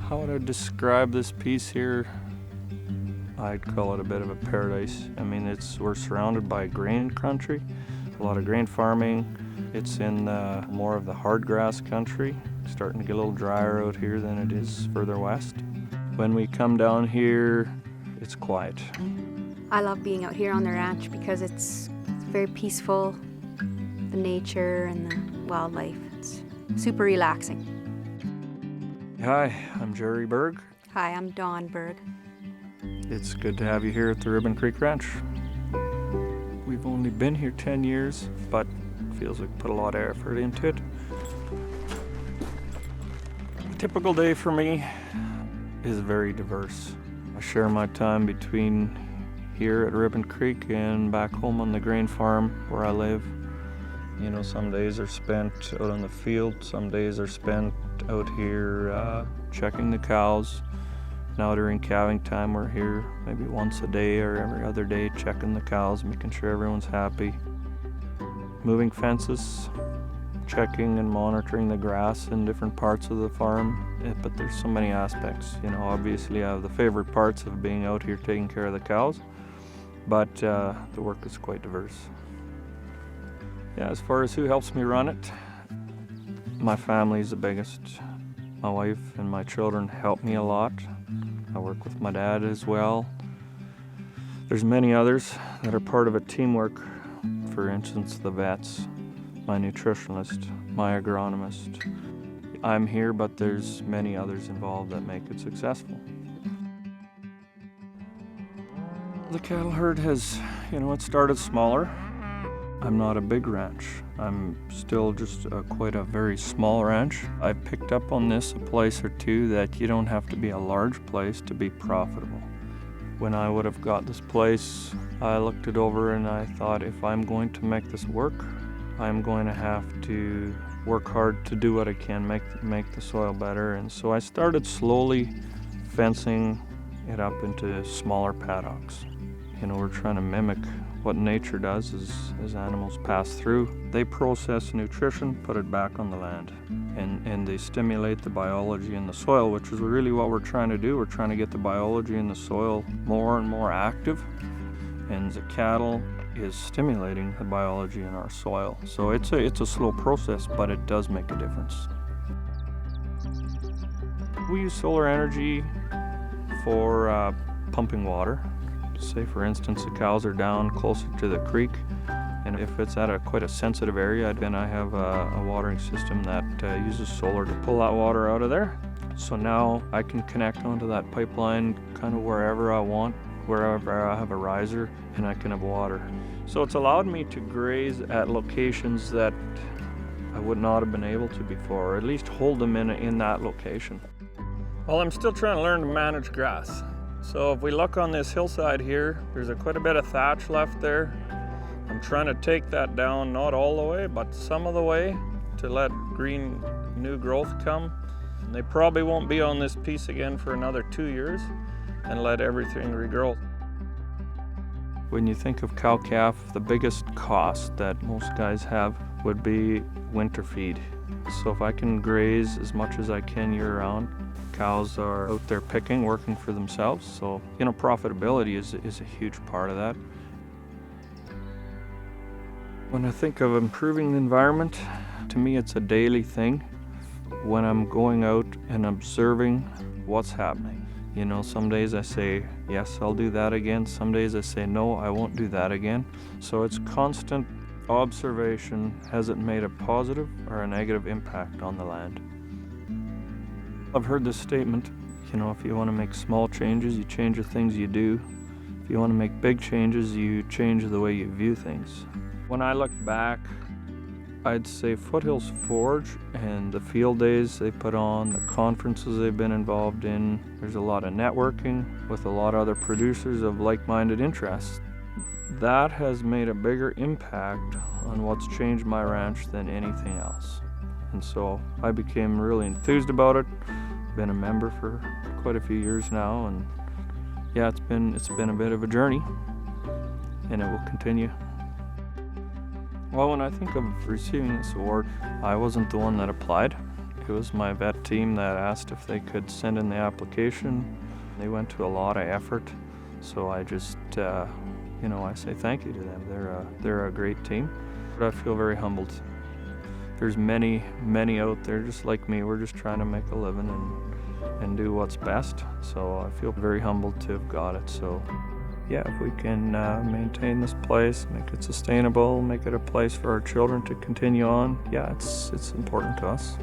How would I describe this piece here? I'd call it a bit of a paradise. I mean, we're surrounded by grain country, a lot of grain farming. It's in more of the hard grass country. Starting to get a little drier out here than it is further west. When we come down here, it's quiet. I love being out here on the ranch because it's very peaceful, the nature and the wildlife. It's super relaxing. Hi, I'm Jerry Berg. Hi, I'm Dawn Berg. It's good to have you here at the Ribbon Creek Ranch. We've only been here 10 years, but it feels like we put a lot of effort into it. A typical day for me is very diverse. I share my time between here at Ribbon Creek and back home on the grain farm where I live. You know, some days are spent out in the field, some days are spent out here checking the cows. Now during calving time, we're here maybe once a day or every other day checking the cows, making sure everyone's happy. Moving fences, checking and monitoring the grass in different parts of the farm. But there's so many aspects. You know, obviously I have the favorite parts of being out here taking care of the cows, but the work is quite diverse. Yeah, as far as who helps me run it, my family is the biggest. My wife and my children help me a lot. I work with my dad as well. There's many others that are part of a teamwork. For instance, the vets, my nutritionist, my agronomist. I'm here, but there's many others involved that make it successful. The cattle herd has, it started smaller. I'm not a big ranch. I'm still just quite a very small ranch. I picked up on this a place or two that you don't have to be a large place to be profitable. When I would have got this place, I looked it over and I thought, if I'm going to make this work, I'm going to have to work hard to do what I can, make the soil better. And so I started slowly fencing it up into smaller paddocks. We're trying to mimic what nature does as animals pass through. They process nutrition, put it back on the land, and they stimulate the biology in the soil, which is really what we're trying to do. We're trying to get the biology in the soil more and more active, and the cattle is stimulating the biology in our soil. So it's a slow process, but it does make a difference. We use solar energy for pumping water. Say, for instance, the cows are down closer to the creek, and if it's at quite a sensitive area, then I have a watering system that uses solar to pull that water out of there. So now I can connect onto that pipeline kind of wherever I want, wherever I have a riser, and I can have water. So it's allowed me to graze at locations that I would not have been able to before, or at least hold them in that location. Well, I'm still trying to learn to manage grass. So if we look on this hillside here, there's quite a bit of thatch left there. I'm trying to take that down, not all the way, but some of the way, to let green new growth come. And they probably won't be on this piece again for another 2 years, and let everything regrow. When you think of cow-calf, the biggest cost that most guys have would be winter feed. So if I can graze as much as I can year-round, cows are out there picking, working for themselves. So, profitability is a huge part of that. When I think of improving the environment, to me it's a daily thing. When I'm going out and observing what's happening. Some days I say, yes, I'll do that again. Some days I say, no, I won't do that again. So it's constant observation. Has it made a positive or a negative impact on the land? I've heard this statement, if you want to make small changes, you change the things you do. If you want to make big changes, you change the way you view things. When I look back, I'd say Foothills Forge and the field days they put on, the conferences they've been involved in, there's a lot of networking with a lot of other producers of like-minded interests. That has made a bigger impact on what's changed my ranch than anything else. And so I became really enthused about it. Been a member for quite a few years now, and yeah, it's been a bit of a journey, and it will continue. Well, when I think of receiving this award, I wasn't the one that applied. It was my vet team that asked if they could send in the application. They went to a lot of effort, so I just, I say thank you to them. They're a great team. But I feel very humbled. There's many out there just like me. We're just trying to make a living and do what's best. So I feel very humbled to have got it. So yeah, if we can maintain this place, make it sustainable, make it a place for our children to continue on, yeah, it's important to us.